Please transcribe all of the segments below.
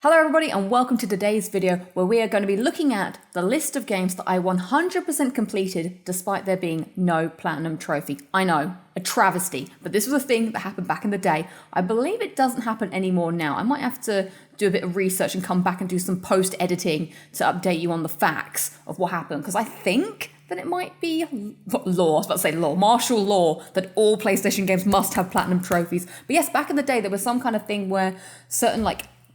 Hello everybody and welcome to today's video where we are going to be looking at the list of games that I 100% completed despite there being no platinum trophy. I know, a travesty, but this was a thing that happened back in the day. I believe it doesn't happen anymore now. I might have to do a bit of research and come back and do some post-editing to update you on the facts of what happened, because I think that it might be martial law, that all PlayStation games must have platinum trophies. But yes, back in the day there was some kind of thing where certain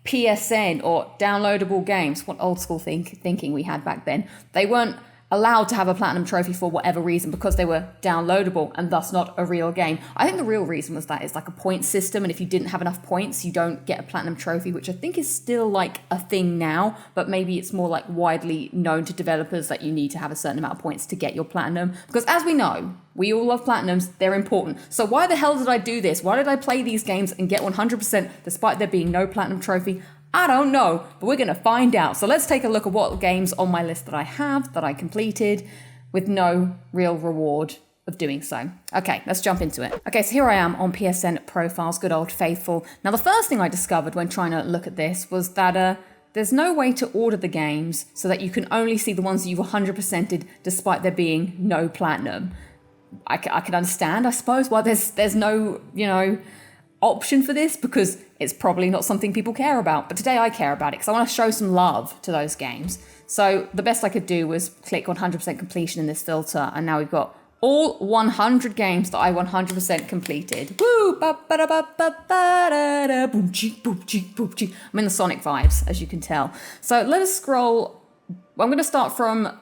PSN or downloadable games, what old school thinking we had back then, they weren't allowed to have a platinum trophy for whatever reason because they were downloadable and thus not a real game. I think the real reason was that it's like a point system, and if you didn't have enough points you don't get a platinum trophy, which I think is still like a thing now, but maybe it's more like widely known to developers that you need to have a certain amount of points to get your platinum, because as we know, we all love platinums, they're important. So why the hell did I do this? Why did I play these games and get 100% despite there being no platinum trophy? I don't know, but we're going to find out. So let's take a look at what games on my list that I have, that I completed, with no real reward of doing so. Okay, let's jump into it. Okay, so here I am on PSN profiles, good old faithful. Now the first thing I discovered when trying to look at this was that there's no way to order the games so that you can only see the ones that you've 100%ed despite there being no platinum. I can understand, I suppose, why there's no, option for this, because it's probably not something people care about. But today I care about it because I want to show some love to those games. So the best I could do was click 100% completion in this filter, and now we've got all 100 games that I 100% completed. Woo! I'm in the Sonic vibes, as you can tell. So let us scroll. I'm going to start from,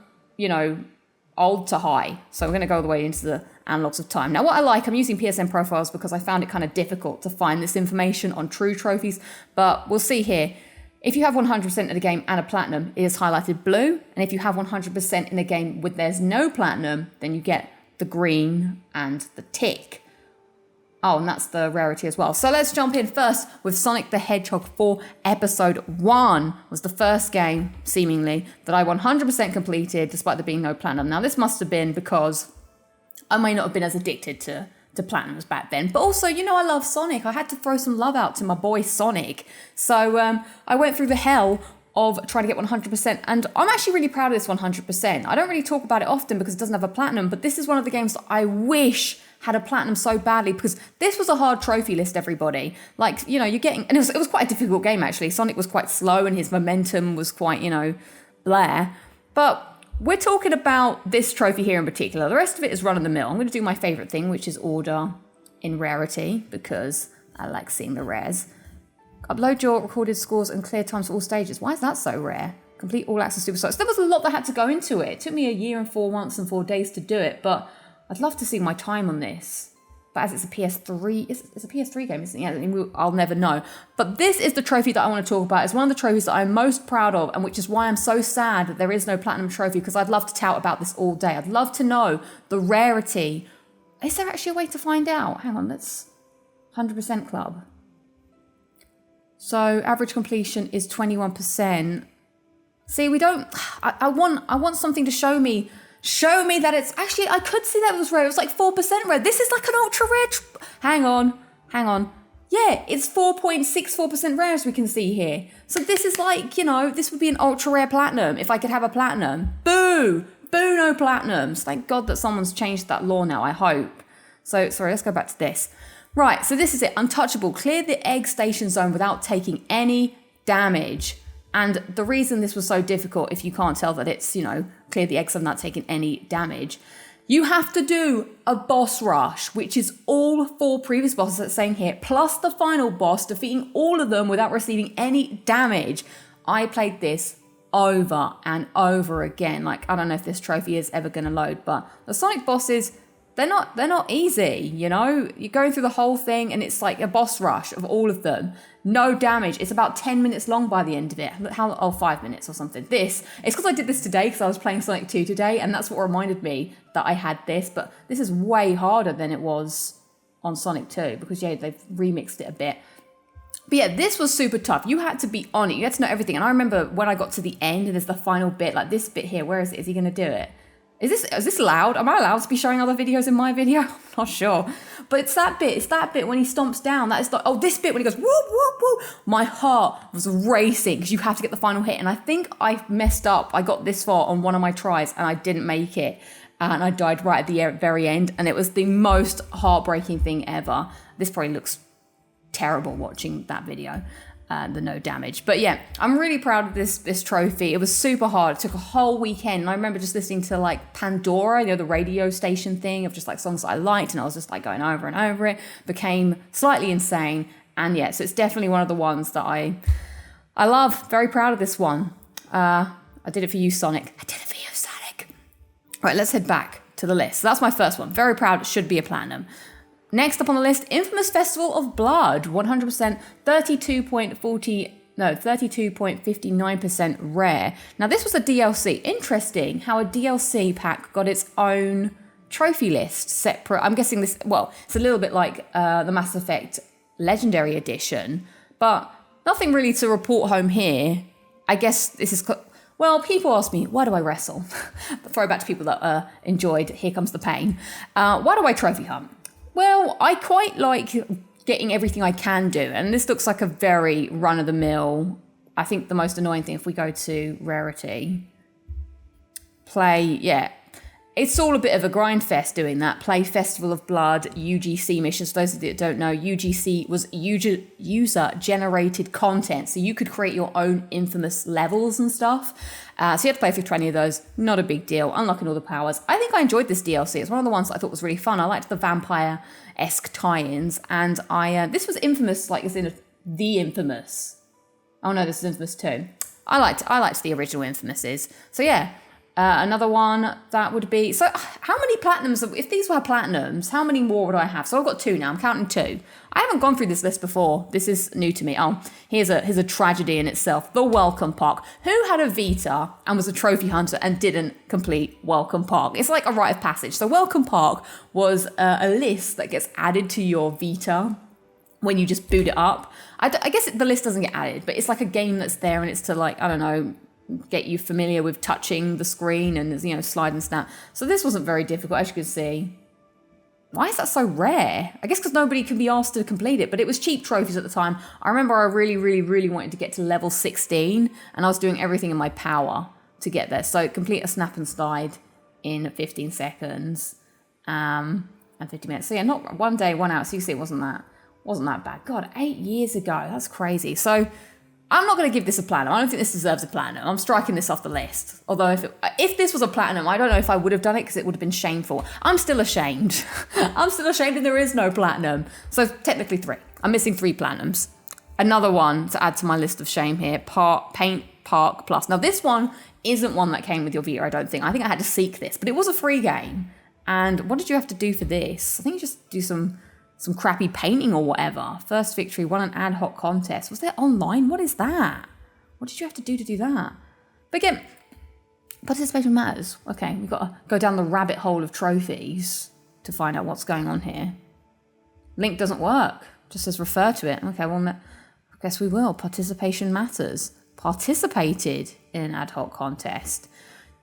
old to high. So I'm going to go all the way into the analogs of time. Now what I like, I'm using PSN profiles because I found it kind of difficult to find this information on true trophies, but we'll see here. If you have 100% in a game and a platinum, it is highlighted blue, and if you have 100% in a game with there's no platinum, then you get the green and the tick. Oh, and that's the rarity as well. So let's jump in first with Sonic the Hedgehog 4 Episode 1 was the first game, seemingly, that I 100% completed despite there being no platinum. Now this must have been because I may not have been as addicted to platinums back then. But also, I love Sonic. I had to throw some love out to my boy Sonic. So I went through the hell of trying to get 100%. And I'm actually really proud of this 100%. I don't really talk about it often because it doesn't have a platinum, but this is one of the games that I wish had a platinum so badly, because this was a hard trophy list, everybody. You're getting, and it was quite a difficult game, actually. Sonic was quite slow and his momentum was quite, blah. But we're talking about this trophy here in particular. The rest of it is run of the mill. I'm going to do my favorite thing, which is order in rarity, because I like seeing the rares. Upload your recorded scores and clear times for all stages. Why is that so rare? Complete all access superstars. There was a lot that had to go into it. It took me a year and 4 months and 4 days to do it, but I'd love to see my time on this. But as it's a PS3, it's a PS3 game, isn't it? I'll never know. But this is the trophy that I want to talk about. It's one of the trophies that I'm most proud of, and which is why I'm so sad that there is no platinum trophy, because I'd love to tout about this all day. I'd love to know the rarity. Is there actually a way to find out? Hang on, let's 100% club. So average completion is 21%. See, we don't. I want something to show me that it's actually. I could see that it was rare. It was like 4% rare. This is like an ultra rare. Hang on. Yeah, it's 4.64% rare, as we can see here. So this is like, this would be an ultra rare platinum if I could have a platinum. Boo, no platinums. Thank God that someone's changed that law now. I hope. So sorry, let's go back to this. Right, so this is it. Untouchable. Clear the egg station zone without taking any damage. And the reason this was so difficult, if you can't tell that it's, clear the egg zone without taking any damage, you have to do a boss rush, which is all 4 previous bosses that's saying here, plus the final boss, defeating all of them without receiving any damage. I played this over and over again. I don't know if this trophy is ever going to load, but the Sonic bosses, they're not easy, You're going through the whole thing and it's like a boss rush of all of them. No damage. It's about 10 minutes long by the end of it. 5 minutes or something. It's because I did this today because I was playing Sonic 2 today, and that's what reminded me that I had this. But this is way harder than it was on Sonic 2 because, they've remixed it a bit. But yeah, this was super tough. You had to be on it. You had to know everything. And I remember when I got to the end and there's the final bit, like this bit here. Where is it? Is he going to do it? Is this loud? Am I allowed to be showing other videos in my video? I'm not sure. But it's that bit when he stomps down. That is this bit when he goes whoop, whoop, whoop. My heart was racing because you have to get the final hit. And I think I messed up. I got this far on one of my tries and I didn't make it. And I died right at the very end. And it was the most heartbreaking thing ever. This probably looks terrible watching that video. The no damage. But yeah, I'm really proud of this trophy. It was super hard. It took a whole weekend. And I remember just listening to like Pandora, the radio station thing of just like songs that I liked. And I was just like going over and over it. Became slightly insane. And yeah, so it's definitely one of the ones that I love. Very proud of this one. I did it for you, Sonic. I did it for you, Sonic. Right, let's head back to the list. So that's my first one. Very proud. It should be a platinum. Next up on the list, Infamous Festival of Blood, 100%, 32.59% rare. Now this was a DLC. Interesting how a DLC pack got its own trophy list separate. I'm guessing this, well, it's a little bit like the Mass Effect Legendary Edition, but nothing really to report home here. I guess this is, well, people ask me, why do I wrestle? Throwback to people that enjoyed Here Comes the Pain. Why do I trophy hunt? Well, I quite like getting everything I can do. And this looks like a very run-of-the-mill. I think the most annoying thing, if we go to rarity, it's all a bit of a grind fest doing that. Play Festival of Blood, UGC missions. For those of you that don't know, UGC was user-generated content. So you could create your own Infamous levels and stuff. So you have to play through 20 of those. Not a big deal. Unlocking all the powers. I think I enjoyed this DLC. It's one of the ones that I thought was really fun. I liked the vampire-esque tie-ins. And this was Infamous, like as in the Infamous. Oh no, this is Infamous 2. I liked the original Infamouses. So yeah. Another one that would be, so how many platinums, if these were platinums, how many more would I have? So I've got 2 now, I'm counting 2. I haven't gone through this list before. This is new to me. Oh, here's a tragedy in itself. The Welcome Park. Who had a Vita and was a trophy hunter and didn't complete Welcome Park? It's like a rite of passage. So Welcome Park was a list that gets added to your Vita when you just boot it up. I guess the list doesn't get added, but it's like a game that's there and it's to like, I don't know, get you familiar with touching the screen and, slide and snap. So this wasn't very difficult, as you can see. Why is that so rare? I guess because nobody can be asked to complete it, but it was cheap trophies at the time. I remember I really, really, really wanted to get to level 16 and I was doing everything in my power to get there. So complete a snap and slide in 15 seconds and 50 minutes. So yeah, not 1 day, 1 hour. So you see it wasn't that bad. God, 8 years ago. That's crazy. So I'm not going to give this a platinum. I don't think this deserves a platinum. I'm striking this off the list. Although if this was a platinum, I don't know if I would have done it because it would have been shameful. I'm still ashamed. I'm still ashamed and there is no platinum. So technically 3. I'm missing 3 platinums. Another one to add to my list of shame here, Paint Park Plus. Now this one isn't one that came with your Vita, I don't think. I think I had to seek this, but it was a free game. And what did you have to do for this? I think you just do some crappy painting or whatever. First victory, won an ad hoc contest. Was there online? What is that? What did you have to do that? But again, participation matters. Okay, we've got to go down the rabbit hole of trophies to find out what's going on here. Link doesn't work. Just says refer to it. Okay, well, I guess we will. Participation matters. Participated in an ad hoc contest.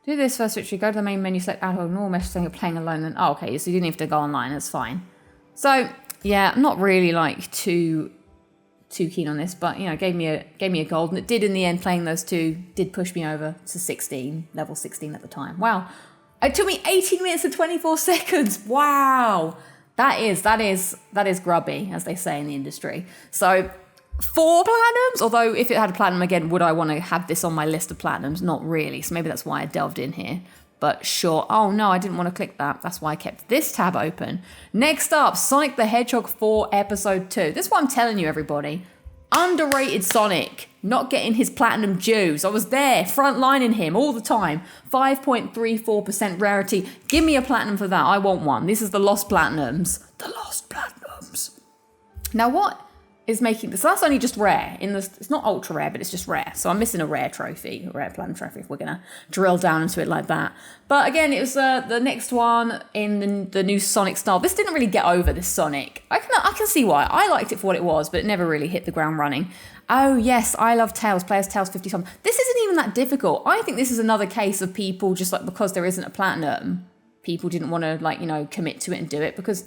Do this first victory, go to the main menu, select ad hoc, normal message saying you're playing alone. Then, okay, so you didn't have to go online. That's fine. So yeah, I'm not really like too keen on this, but gave me a gold, and it did in the end. Playing those 2 did push me over to level 16 at the time. Wow, it took me 18 minutes and 24 seconds. Wow, that is grubby, as they say in the industry. So 4 platinums. Although if it had a platinum again, would I want to have this on my list of platinums? Not really. So maybe that's why I delved in here. But sure. Oh no, I didn't want to click that. That's why I kept this tab open. Next up, Sonic the Hedgehog 4 Episode 2. This is what I'm telling you, everybody. Underrated Sonic. Not getting his platinum dues. I was there, frontlining him all the time. 5.34% rarity. Give me a platinum for that. I want one. This is the Lost Platinums. The Lost Platinums. Now what is making this? So that's only just rare. It's not ultra rare, but it's just rare. So I'm missing a rare trophy, a rare platinum trophy, if we're gonna drill down into it like that. But again, it was the next one in the new Sonic style. This didn't really get over this Sonic. I can see why. I liked it for what it was, but it never really hit the ground running. Oh yes, I love Tails. Play as Tails 50 times. This isn't even that difficult. I think this is another case of people just like, because there isn't a platinum, people didn't want to like, commit to it and do it because,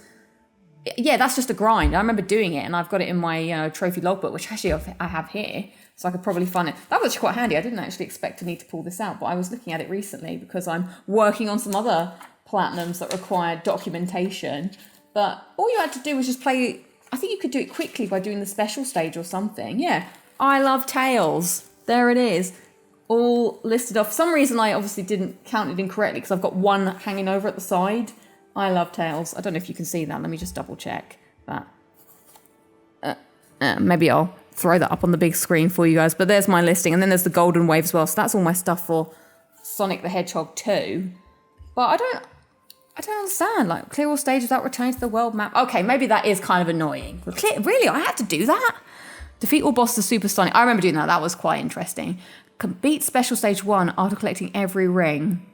yeah, that's just a grind. I remember doing it and I've got it in my trophy logbook, which actually I have here. So I could probably find it. That was quite handy. I didn't actually expect to need to pull this out, but I was looking at it recently because I'm working on some other platinums that require documentation. But all you had to do was just play. I think you could do it quickly by doing the special stage or something. Yeah. I love Tails. There it is. All listed off. For some reason, I obviously didn't count it incorrectly because I've got one hanging over at the side. I love Tails. I don't know if you can see that. Let me just double check that. Maybe I'll throw that up on the big screen for you guys. But there's my listing. And then there's the golden wave as well. So that's all my stuff for Sonic the Hedgehog 2. But I don't understand. Like, clear all stages without returning to the world map. Okay, maybe that is kind of annoying. Really? I had to do that? Defeat all bosses Super Sonic. I remember doing that. That was quite interesting. Complete special stage 1 after collecting every ring.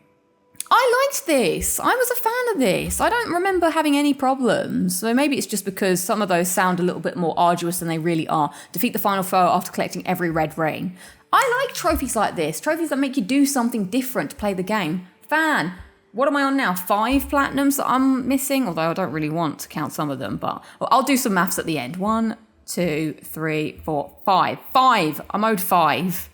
I liked this. I was a fan of this. I don't remember having any problems. So maybe it's just because some of those sound a little bit more arduous than they really are. Defeat the final foe after collecting every red ring. I like trophies like this. Trophies that make you do something different to play the game. Fan. What am I on now? 5 platinums that I'm missing? Although I don't really want to count some of them. But I'll do some maths at the end. 1, 2, 3, 4, 5. 5. I'm owed 5.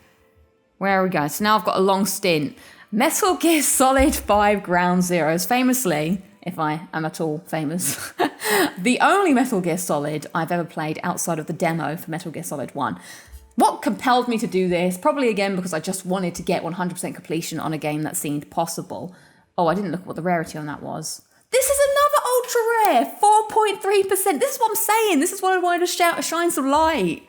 Where are we going? So now I've got a long stint. Metal Gear Solid 5 Ground Zeroes. Famously, if I am at all famous, the only Metal Gear Solid I've ever played outside of the demo for Metal Gear Solid 1. What compelled me to do this? Probably again because I just wanted to get 100% completion on a game that seemed possible. Oh, I didn't look at what the rarity on that was. This is another ultra rare, 4.3%. This is what I'm saying. This is what I wanted to shine some light.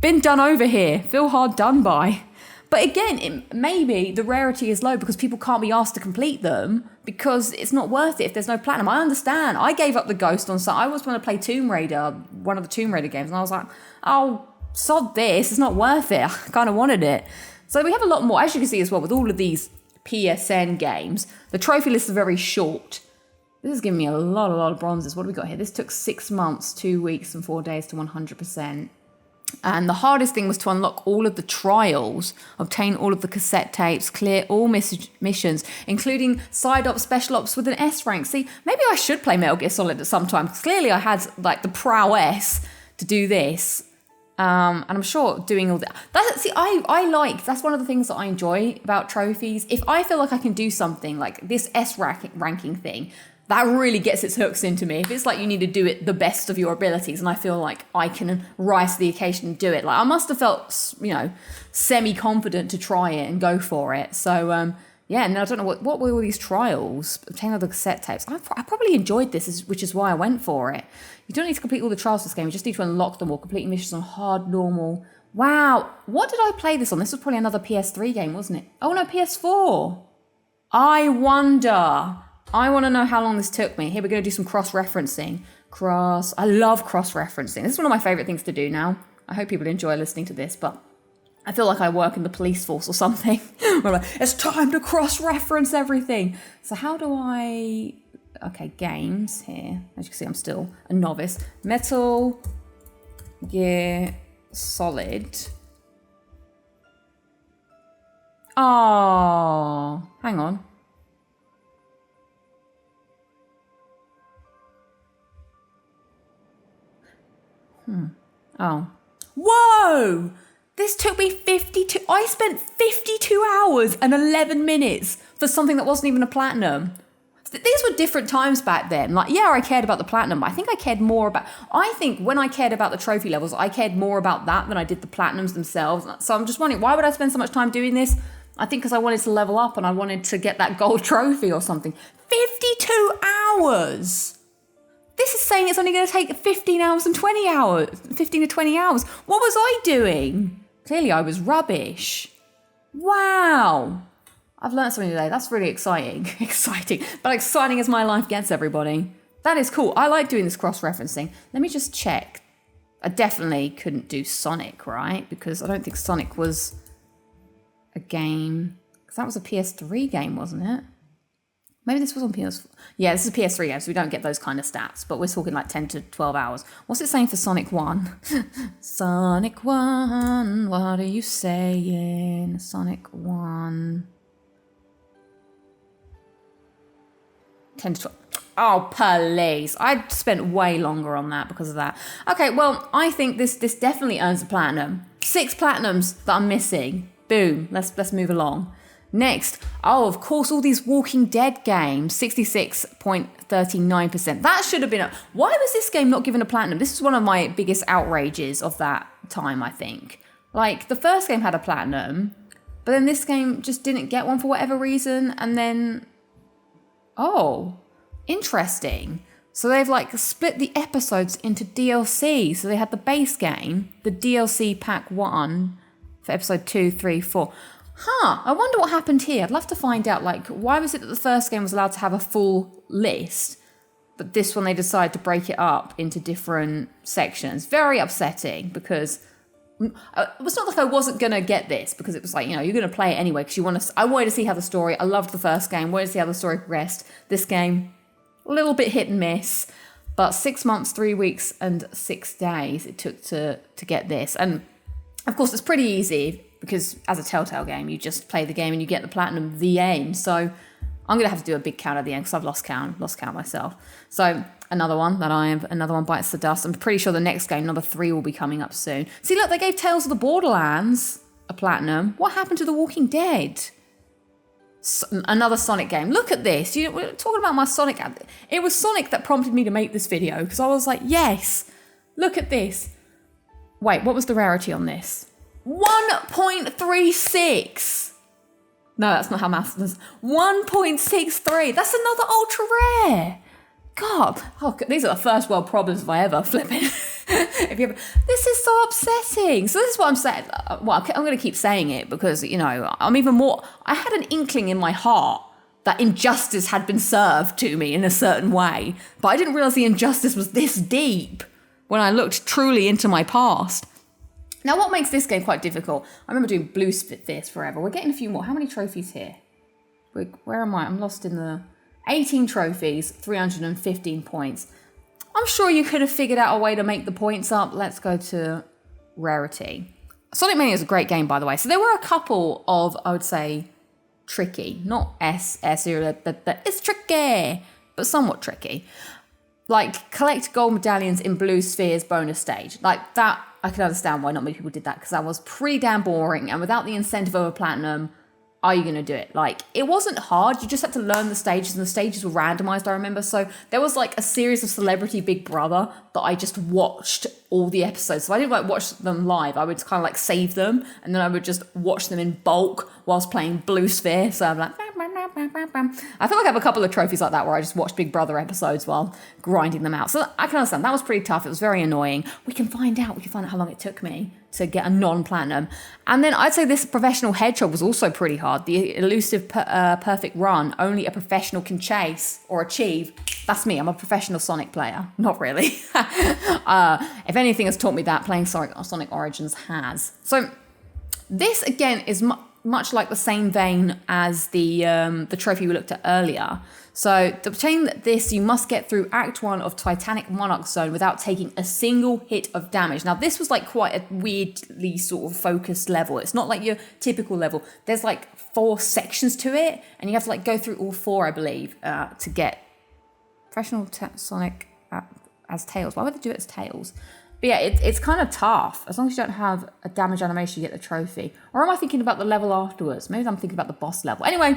Been done over here. Feel hard done by. But again, maybe the rarity is low because people can't be asked to complete them because it's not worth it if there's no platinum. I understand. I gave up the ghost on some. I was going to play Tomb Raider, one of the Tomb Raider games, and I was like, oh, sod this. It's not worth it. I kind of wanted it. So we have a lot more. As you can see as well, with all of these PSN games, the trophy list is very short. This is giving me a lot of bronzes. What do we got here? This took 6 months, 2 weeks and 4 days to 100%. And the hardest thing was to unlock all of the trials, obtain all of the cassette tapes, clear all missions, including side ops, special ops with an S rank. See, maybe I should play Metal Gear Solid at some time, because clearly I had like the prowess to do this. And I'm sure doing all that. I like, that's one of the things that I enjoy about trophies. If I feel like I can do something like this S ranking thing, that really gets its hooks into me. If it's like you need to do it the best of your abilities and I feel like I can rise to the occasion and do it. Like I must have felt, semi-confident to try it and go for it. So, yeah, and I don't know what were all these trials? Obtain all the cassette tapes. I probably enjoyed this, which is why I went for it. You don't need to complete all the trials for this game. You just need to unlock them or complete missions on hard, normal. Wow, what did I play this on? This was probably another PS3 game, wasn't it? Oh, no, PS4. I wonder. I want to know how long this took me. Here, we're going to do some cross-referencing. I love cross-referencing. This is one of my favourite things to do now. I hope people enjoy listening to this, but I feel like I work in the police force or something. Where I'm like, it's time to cross-reference everything. So how do I... Okay, games here. As you can see, I'm still a novice. Metal Gear Solid. Oh, hang on. Oh. Whoa! This took me 52... I spent 52 hours and 11 minutes for something that wasn't even a platinum. These were different times back then. Like, yeah, I cared about the platinum, but I think I cared more about... I think when I cared about the trophy levels, I cared more about that than I did the platinums themselves. So I'm just wondering, why would I spend so much time doing this? I think because I wanted to level up and I wanted to get that gold trophy or something. 52 hours! This is saying it's only going to take 15 hours and 20 hours. 15 to 20 hours. What was I doing? Clearly I was rubbish. Wow. I've learned something today. That's really exciting. Exciting. But exciting as my life gets, everybody. That is cool. I like doing this cross-referencing. Let me just check. I definitely couldn't do Sonic, right? Because I don't think Sonic was a game. Because that was a PS3 game, wasn't it? Maybe this was on PS4. Yeah, this is a PS3 game, so we don't get those kind of stats, but we're talking like 10 to 12 hours. What's it saying for Sonic 1? Sonic 1, what are you saying? Sonic 1. 10 to 12. Oh, please. I spent way longer on that because of that. Okay, well, I think this definitely earns a platinum. 6 platinums that I'm missing. Boom. Let's move along. Next, of course, all these Walking Dead games, 66.39%. That should have been why was this game not given a platinum? This is one of my biggest outrages of that time, I think. Like, the first game had a platinum, but then this game just didn't get one for whatever reason, and then... Oh, interesting. So they've, like, split the episodes into DLC. So they had the base game, the DLC Pack 1 for episode 2, 3, 4... I wonder what happened here. I'd love to find out, like, why was it that the first game was allowed to have a full list, but this one they decided to break it up into different sections? Very upsetting, because it was not like I wasn't going to get this, because it was like, you know, you're going to play it anyway, because I wanted to see how the story, I loved the first game, wanted to see how the story progressed. This game, a little bit hit and miss, but 6 months, 3 weeks, and 6 days it took to get this. And, of course, it's pretty easy, because as a Telltale game, you just play the game and you get the platinum, the aim. So I'm going to have to do a big count at the end because I've lost count myself. So another one bites the dust. I'm pretty sure the next game, number 3, will be coming up soon. See, look, they gave Tales of the Borderlands a platinum. What happened to The Walking Dead? Another Sonic game. Look at this. We're talking about my Sonic. It was Sonic that prompted me to make this video because I was like, yes, look at this. Wait, what was the rarity on this? 1.36. No, that's not how maths does. 1.63. That's another ultra rare. God, these are the first world problems if I ever flip it. This is so upsetting. So this is what I'm saying. Well, I'm going to keep saying it because, you know, I had an inkling in my heart that injustice had been served to me in a certain way, but I didn't realize the injustice was this deep when I looked truly into my past. Now, what makes this game quite difficult? I remember doing Blue Spheres forever. We're getting a few more. How many trophies here? Where am I? I'm lost in the 18 trophies, 315 points. I'm sure you could have figured out a way to make the points up. Let's go to rarity. Sonic Mania is a great game, by the way. So there were a couple of, I would say, tricky, not it's tricky, but somewhat tricky. Like, collect gold medallions in Blue Spheres bonus stage. Like, that, I can understand why not many people did that, because that was pretty damn boring, and without the incentive of a platinum, are you going to do it? Like, it wasn't hard, you just had to learn the stages, and the stages were randomized, I remember. So there was, like, a series of Celebrity Big Brother that I just watched all the episodes. So I didn't, like, watch them live. I would kind of, like, save them, and then I would just watch them in bulk whilst playing Blue Sphere. So I'm like... I feel like I have a couple of trophies like that where I just watched Big Brother episodes while grinding them out. So I can understand. That was pretty tough. It was very annoying. We can find out how long it took me to get a non-platinum. And then I'd say this Professional Hedgehog was also pretty hard. The elusive perfect run only a professional can chase or achieve. That's me. I'm a professional Sonic player. Not really. If anything has taught me that, playing Sonic Origins has. So this, again, is much like the same vein as the trophy we looked at earlier. So to obtain this, you must get through Act 1 of Titanic Monarch Zone without taking a single hit of damage. Now, this was like quite a weirdly sort of focused level. It's not like your typical level. There's like 4 sections to it, and you have to like go through all 4, I believe, to get Professional Sonic as Tails. Why would they do it as Tails? But yeah, it's kind of tough. As long as you don't have a damage animation, you get the trophy. Or am I thinking about the level afterwards? Maybe I'm thinking about the boss level. Anyway,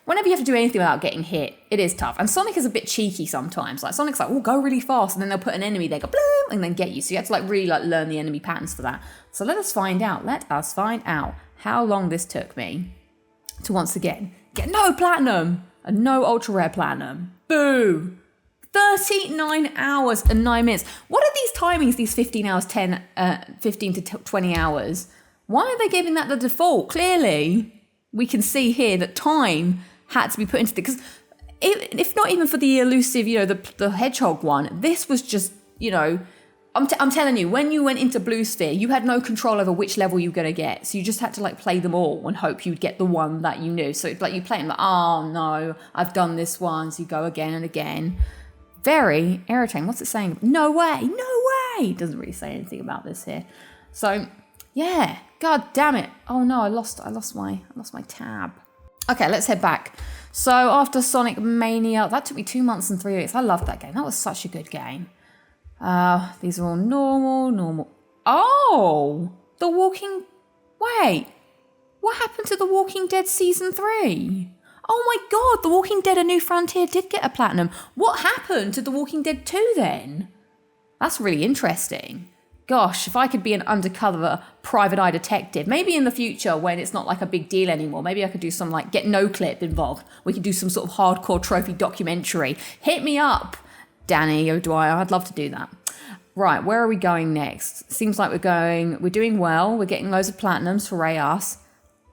whenever you have to do anything without getting hit, it is tough. And Sonic is a bit cheeky sometimes. Like, Sonic's like, oh, go really fast. And then they'll put an enemy there, go, bloom, and then get you. So you have to like really like learn the enemy patterns for that. So let us find out how long this took me to once again get no platinum and no ultra rare platinum. Boo! 39 hours and 9 minutes. What are these timings, these 15 hours, 15 to 20 hours? Why are they giving that the default? Clearly, we can see here that time had to be put into it. Because if not even for the elusive, the hedgehog one, this was just, I'm telling you, when you went into Blue Sphere, you had no control over which level you were going to get. So you just had to like play them all and hope you'd get the one that you knew. So it's like you play them like, oh no, I've done this one. So you go again and again. Very irritating. What's it saying? No way, no way. It doesn't really say anything about this here. So yeah, god damn it. Oh no, I lost my tab. Okay, let's head back. So after Sonic Mania, that took me 2 months and 3 weeks. I loved that game. That was such a good game. These are all normal. Oh, wait, what happened to The Walking Dead Season 3? Oh my god, The Walking Dead A New Frontier did get a platinum. What happened to The Walking Dead 2 then? That's really interesting. Gosh, if I could be an undercover private eye detective, maybe in the future when it's not like a big deal anymore, maybe I could do some like get no clip involved. We could do some sort of hardcore trophy documentary. Hit me up, Danny O'Dwyer. I'd love to do that. Right, where are we going next? Seems like we're doing well. We're getting loads of platinums, hooray us.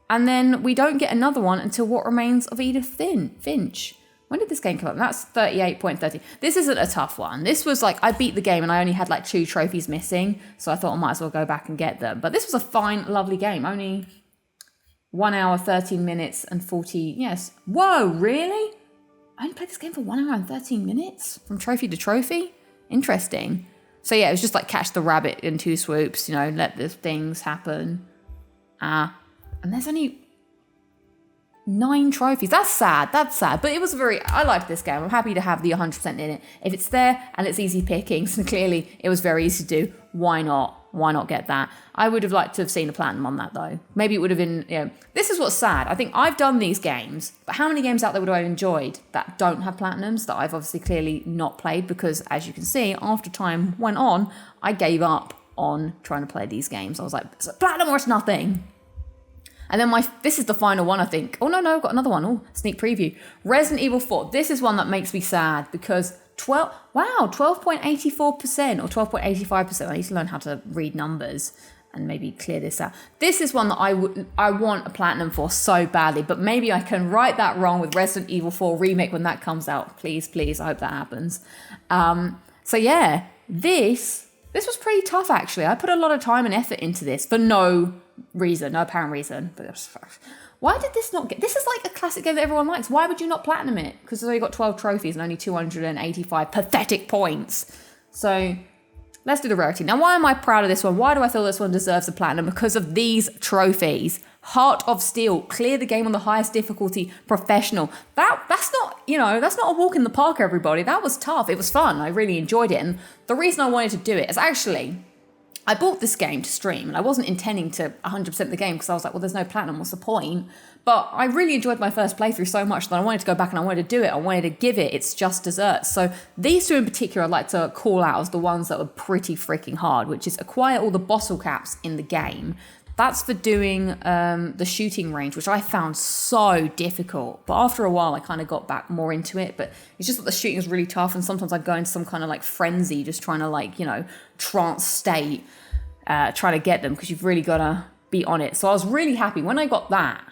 And then we don't get another one until What Remains of Edith Finch. When did this game come up? That's 38.30. This isn't a tough one. This was like, I beat the game and I only had like 2 trophies missing. So I thought I might as well go back and get them. But this was a fine, lovely game. Only 1 hour, 13 minutes and 40, yes. Whoa, really? I only played this game for 1 hour and 13 minutes? From trophy to trophy? Interesting. So yeah, it was just like catch the rabbit in 2 swoops, you know, let the things happen. And there's only 9 trophies. That's sad. But it was I liked this game. I'm happy to have the 100% in it. If it's there and it's easy pickings, and clearly it was very easy to do, why not? Why not get that? I would have liked to have seen a platinum on that though. Maybe it would have been, you know, this is what's sad. I think I've done these games, but how many games out there would I have enjoyed that don't have platinums that I've obviously clearly not played? Because as you can see, after time went on, I gave up on trying to play these games. I was like, it's a platinum or it's nothing. And then this is the final one, I think. Oh, no, I've got another one. Oh, sneak preview. Resident Evil 4. This is one that makes me sad because 12.84% or 12.85%. I need to learn how to read numbers and maybe clear this out. This is one that I want a platinum for so badly, but maybe I can right that wrong with Resident Evil 4 Remake when that comes out. Please, I hope that happens. So yeah, this was pretty tough actually. I put a lot of time and effort into this for no apparent reason. But why did this not get... This is like a classic game that everyone likes. Why would you not platinum it? Because you got 12 trophies and only 285 pathetic points. So let's do the rarity. Now, why am I proud of this one? Why do I feel this one deserves a platinum? Because of these trophies. Heart of Steel, clear the game on the highest difficulty, professional. That's not, that's not a walk in the park, everybody. That was tough. It was fun. I really enjoyed it. And the reason I wanted to do it is actually... I bought this game to stream and I wasn't intending to 100% the game because I was like, well, there's no platinum, what's the point? But I really enjoyed my first playthrough so much that I wanted to go back and I wanted to do it. I wanted to give it its just desserts. So these 2 in particular I'd like to call out as the ones that were pretty freaking hard, which is acquire all the bottle caps in the game. That's for doing the shooting range, which I found so difficult. But after a while, I kind of got back more into it. But it's just that the shooting is really tough. And sometimes I go into some kind of like frenzy, just trying to trance state, trying to get them because you've really got to be on it. So I was really happy. When I got that,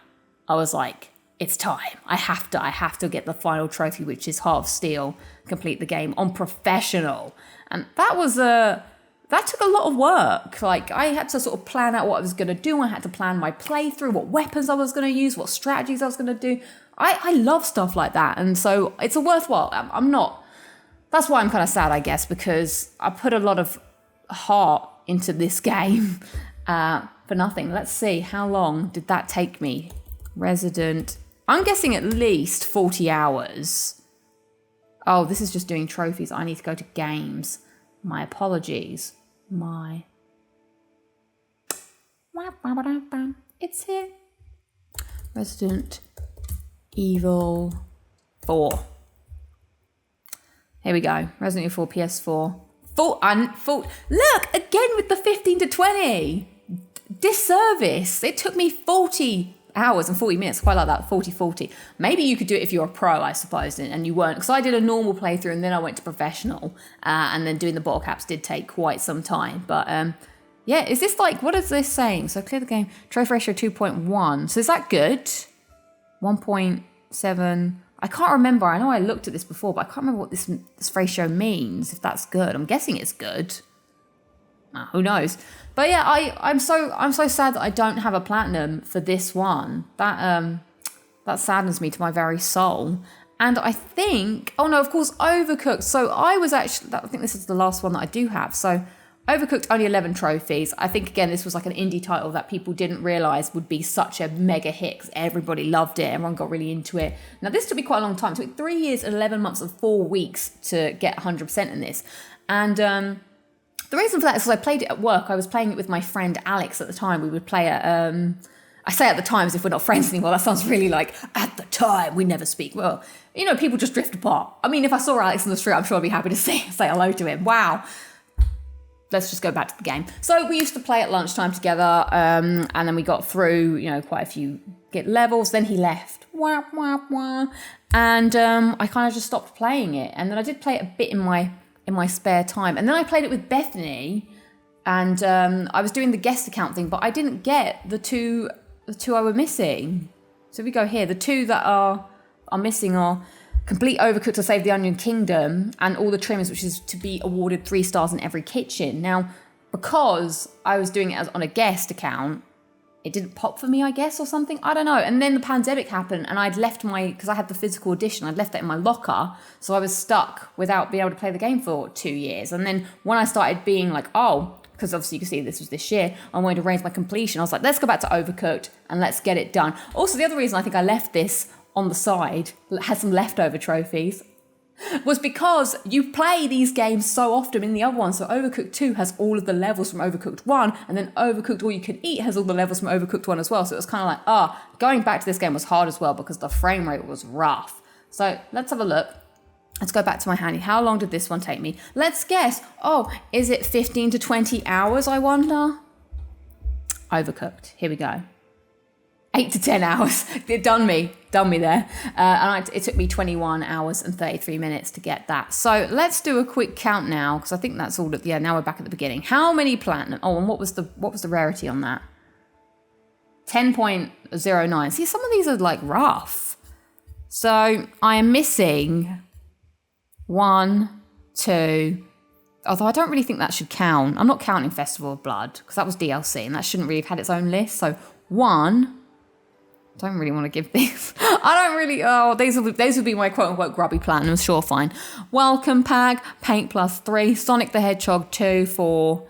I was like, it's time. I have to get the final trophy, which is Heart of Steel, complete the game on professional. And that took a lot of work. Like, I had to sort of plan out what I was going to do. I had to plan my playthrough, what weapons I was going to use, what strategies I was going to do. I love stuff like that. And so it's a worthwhile. That's why I'm kind of sad, I guess, because I put a lot of heart into this game for nothing. Let's see. How long did that take me? Resident. I'm guessing at least 40 hours. Oh, this is just doing trophies. I need to go to games. My apologies. It's here. Resident Evil 4. Here we go. Resident Evil 4 PS4. Look, again with the 15 to 20. Disservice. It took me 40 hours and 40 minutes. Quite like that, 40. Maybe you could do it if you're a pro, I suppose, and you weren't. Because I did a normal playthrough and then I went to professional. And then doing the bottle caps did take quite some time. But yeah, is this like, what is this saying? So clear the game. Trophy ratio 2.1. So is that good? 1.7. I can't remember. I know I looked at this before, but I can't remember what this ratio means, if that's good. I'm guessing it's good. Who knows? But yeah, I'm so sad that I don't have a platinum for this one. That saddens me to my very soul. And I think, oh no, of course, Overcooked. So I think this is the last one that I do have. So Overcooked, only 11 trophies. I think, again, this was like an indie title that people didn't realise would be such a mega hit because everybody loved it. Everyone got really into it. Now, this took me quite a long time. It took 3 years and 11 months and 4 weeks to get 100% in this. And the reason for that is because I played it at work. I was playing it with my friend Alex at the time. We would play it. I say at the time as if we're not friends anymore. That sounds really like, at the time, we never speak. Well, people just drift apart. I mean, if I saw Alex on the street, I'm sure I'd be happy to say hello to him. Wow. Let's just go back to the game. So we used to play at lunchtime together, and then we got through, quite a few levels. Then he left. Wah, wah, wah. And I kind of just stopped playing it. And then I did play it a bit in my spare time. And then I played it with Bethany, and I was doing the guest account thing, but I didn't get the two I were missing. So if we go here, the two that are missing are complete Overcooked to Save the Onion Kingdom and all the trimmings, which is to be awarded 3 stars in every kitchen. Now, because I was doing it on a guest account, it didn't pop for me, I guess, or something. I don't know. And then the pandemic happened, and I'd left because I had the physical edition, I'd left that in my locker. So I was stuck without being able to play the game for 2 years. And then when I started being like, because obviously you can see this was this year, I wanted to raise my completion. I was like, let's go back to Overcooked and let's get it done. Also, the other reason I think I left this on the side, had some leftover trophies, was because you play these games so often in the other one. So Overcooked 2 has all of the levels from Overcooked 1, and then Overcooked All You Can Eat has all the levels from Overcooked 1 as well. So it was kind of like, going back to this game was hard as well because the frame rate was rough. So let's have a look. Let's go back to my handy. How long did this one take me? Let's guess. Is it 15 to 20 hours, I wonder? Overcooked. Here we go. 8 to 10 hours. It done me there. It took me 21 hours and 33 minutes to get that. So let's do a quick count now, because I think that's all now we're back at the beginning. How many platinum? And what was the rarity on that? 10.09. See, some of these are like rough. So I am missing 1, 2. Although I don't really think that should count. I'm not counting Festival of Blood, because that was DLC, and that shouldn't really have had its own list. So 1. Don't really want to give these. I don't really. These will be my quote unquote grubby platinum. Sure, fine. Welcome Pack, Paint Plus 3, Sonic the Hedgehog 2, 4,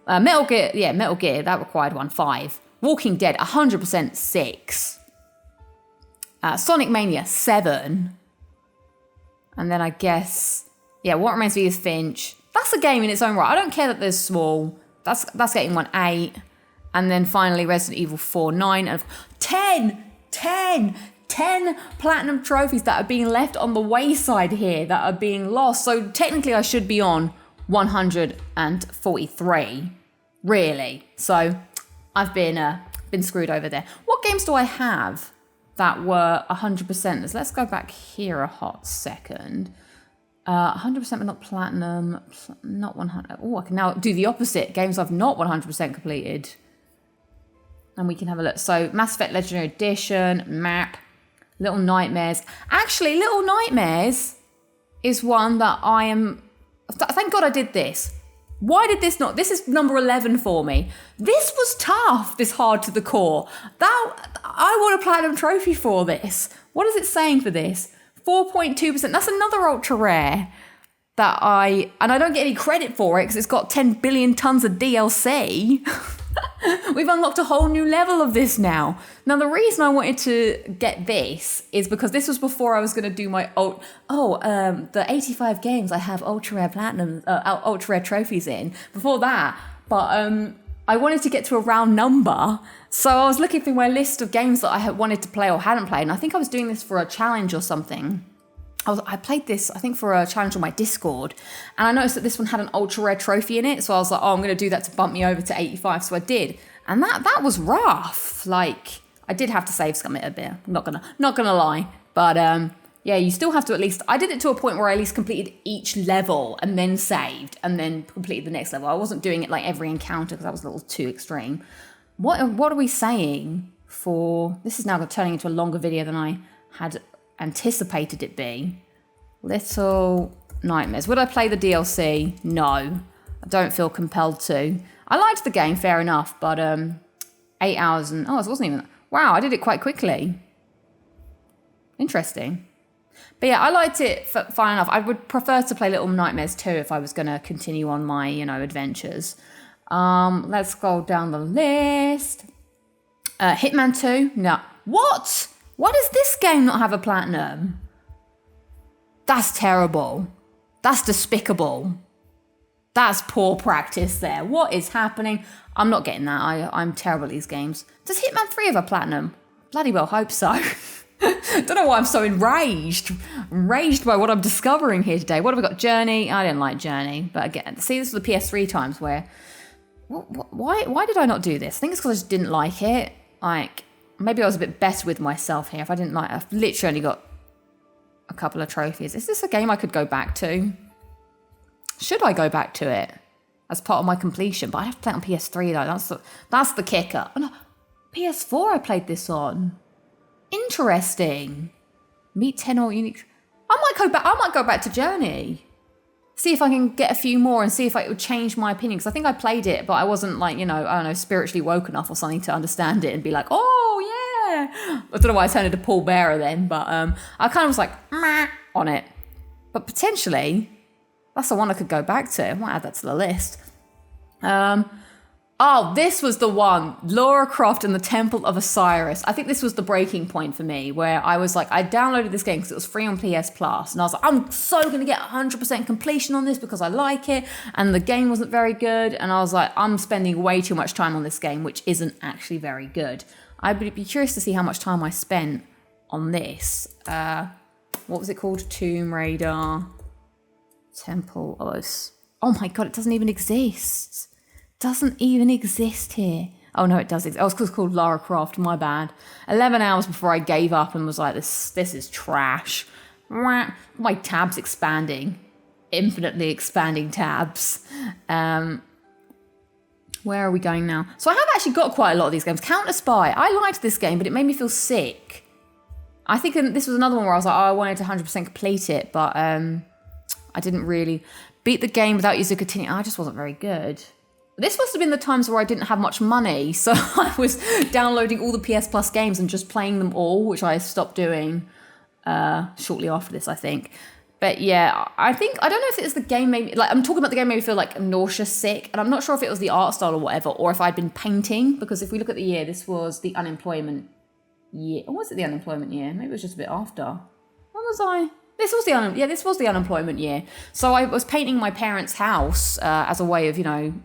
Metal Gear. Yeah, Metal Gear that required 1, 5. Walking Dead 100% 6. Sonic Mania 7. And then I guess What Remains of Edith Finch. That's a game in its own right. I don't care that there's small. That's getting 1, 8. And then finally Resident Evil 4, 9, and 10 platinum trophies that are being left on the wayside here, that are being lost. So technically I should be on 143, really. So I've been screwed over there. What games do I have that were 100%? Let's go back here a hot second. 100% but not platinum, not 100. I can now do the opposite. Games I've not 100% completed. And we can have a look. So Mass Effect Legendary Edition, map, Little Nightmares. Actually, Little Nightmares is one that thank God I did this. Why did this not? This is number 11 for me. This was tough, this hard to the core. I want a platinum trophy for this. What is it saying for this? 4.2%. That's another ultra rare that I don't get any credit for it because it's got 10 billion tons of DLC. We've unlocked a whole new level of this now. Now, the reason I wanted to get this is because this was before I was going to do my the 85 games I have ultra rare platinum, ultra rare trophies in. Before that, but I wanted to get to a round number, so I was looking through my list of games that I had wanted to play or hadn't played, and I think I was doing this for a challenge or something. I played this, I think, for a challenge on my Discord, and I noticed that this one had an ultra rare trophy in it, so I was like, I'm going to do that to bump me over to 85, so I did, and that was rough. Like, I did have to save scum it a bit, not gonna lie, but you still have to at least, I did it to a point where I at least completed each level and then saved and then completed the next level. I wasn't doing it like every encounter because that was a little too extreme. What are we saying for, this is now turning into a longer video than I had anticipated it be. Little Nightmares. Would I play the DLC? No. I don't feel compelled to. I liked the game, fair enough, but 8 hours and... Oh, it wasn't even... Wow, I did it quite quickly. Interesting. But yeah, I liked it fine enough. I would prefer to play Little Nightmares 2 if I was going to continue on my, adventures. Let's scroll down the list. Hitman 2. No. What? Why does this game not have a platinum? That's terrible. That's despicable. That's poor practice there. What is happening? I'm not getting that. I'm terrible at these games. Does Hitman 3 have a platinum? Bloody well hope so. Don't know why I'm so enraged by what I'm discovering here today. What have we got? Journey. I didn't like Journey, but again, see, this was the PS3 times where why did I not do this? I think it's because I just didn't like it. Like, maybe I was a bit better with myself here. If I didn't like, I've literally only got a couple of trophies. Is this a game I could go back to? Should I go back to it as part of my completion? But I have to play it on PS3 though. That's the kicker. Oh, no. PS4 I played this on. Interesting. Meet 10 or unique. I might go back to Journey. See if I can get a few more and see if it would change my opinion. Because I think I played it, but I wasn't like, I don't know, spiritually woke enough or something to understand it and be like, oh yeah. I don't know why I turned into Paul Bearer then, but I kind of was like, meh on it. But potentially, that's the one I could go back to. I might add that to the list. Oh, this was the one. Lara Croft and the Temple of Osiris. I think this was the breaking point for me where I was like, I downloaded this game because it was free on PS Plus. And I was like, I'm so going to get 100% completion on this because I like it. And the game wasn't very good. And I was like, I'm spending way too much time on this game, which isn't actually very good. I'd be curious to see how much time I spent on this. What was it called? Tomb Raider. Temple of... Oh my God, it doesn't even exist. Doesn't even exist here. Oh no, it does exist. Oh, it's called Lara Croft, my bad. 11 hours before I gave up and was like, this is trash. My tab's expanding. Infinitely expanding tabs. Where are we going now? So I have actually got quite a lot of these games. Counter Spy. I liked this game, but it made me feel sick. I think this was another one where I was like, I wanted to 100% complete it, but I didn't really beat the game without using continue. I just wasn't very good. This must have been the times where I didn't have much money, so I was downloading all the PS Plus games and just playing them all, which I stopped doing shortly after this, I think. But yeah, I don't know if it was the game made me, like, I'm talking about the game made me feel like nauseous, sick, and I'm not sure if it was the art style or whatever, or if I'd been painting, because if we look at the year, this was the unemployment year. Or was it the unemployment year? Maybe it was just a bit after. When was I? This was the unemployment year. So I was painting my parents' house as a way of,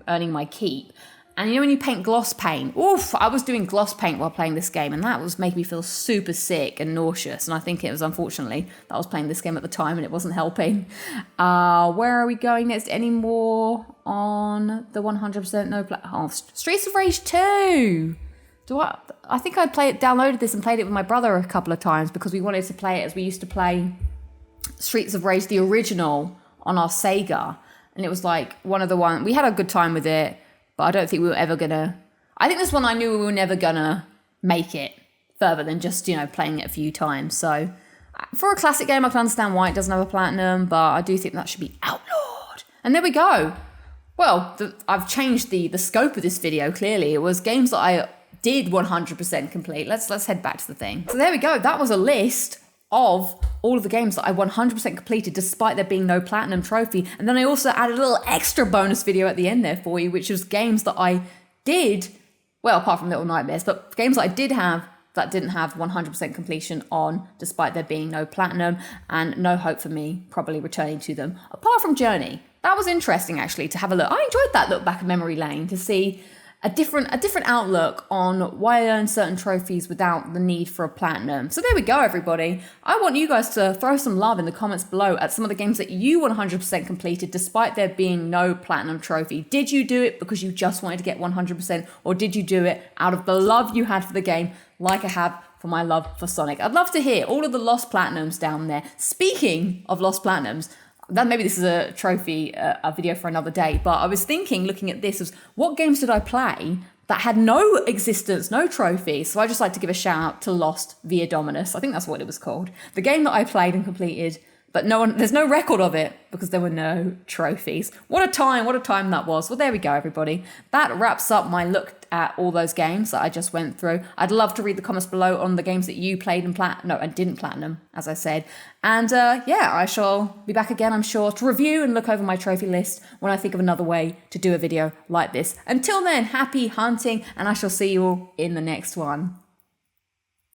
earning my keep. And when you paint gloss paint, I was doing gloss paint while playing this game, and that was making me feel super sick and nauseous. And I think it was, unfortunately, that I was playing this game at the time and it wasn't helping. Where are we going next? Any more on the 100% no play? Oh, Streets of Rage 2. I think I downloaded this and played it with my brother a couple of times because we wanted to play it as we used to play Streets of Rage, the original, on our Sega. And it was like one of the ones, we had a good time with it, but I don't think we were ever gonna, I think this one I knew we were never gonna make it further than just, playing it a few times. So for a classic game, I can understand why it doesn't have a platinum, but I do think that should be outlawed. And there we go. Well, I've changed the scope of this video, clearly. It was games that I did 100% complete. Let's head back to the thing. So there we go. That was a list of all of the games that I 100% completed despite there being no platinum trophy. And then I also added a little extra bonus video at the end there for you, which was games that I did, well, apart from Little Nightmares, but games that I did have that didn't have 100% completion on despite there being no platinum and no hope for me probably returning to them, apart from Journey. That was interesting, actually, to have a look. I enjoyed that look back at memory lane to see a different outlook on why I earn certain trophies without the need for a platinum. So there we go, everybody. I want you guys to throw some love in the comments below at some of the games that you 100% completed despite there being no platinum trophy. Did you do it because you just wanted to get 100%, or did you do it out of the love you had for the game, like I have for my love for Sonic? I'd love to hear all of the lost platinums down there. Speaking of lost platinums, then maybe this is a trophy, a video for another day, but I was thinking, looking at this, was what games did I play that had no existence, no trophy? So I just like to give a shout out to Lost Via Dominus. I think that's what it was called. The game that I played and completed But there's no record of it because there were no trophies. What a time that was. Well, there we go, everybody. That wraps up my look at all those games that I just went through. I'd love to read the comments below on the games that you played and didn't platinum, as I said. And I shall be back again, I'm sure, to review and look over my trophy list when I think of another way to do a video like this. Until then, happy hunting, and I shall see you all in the next one.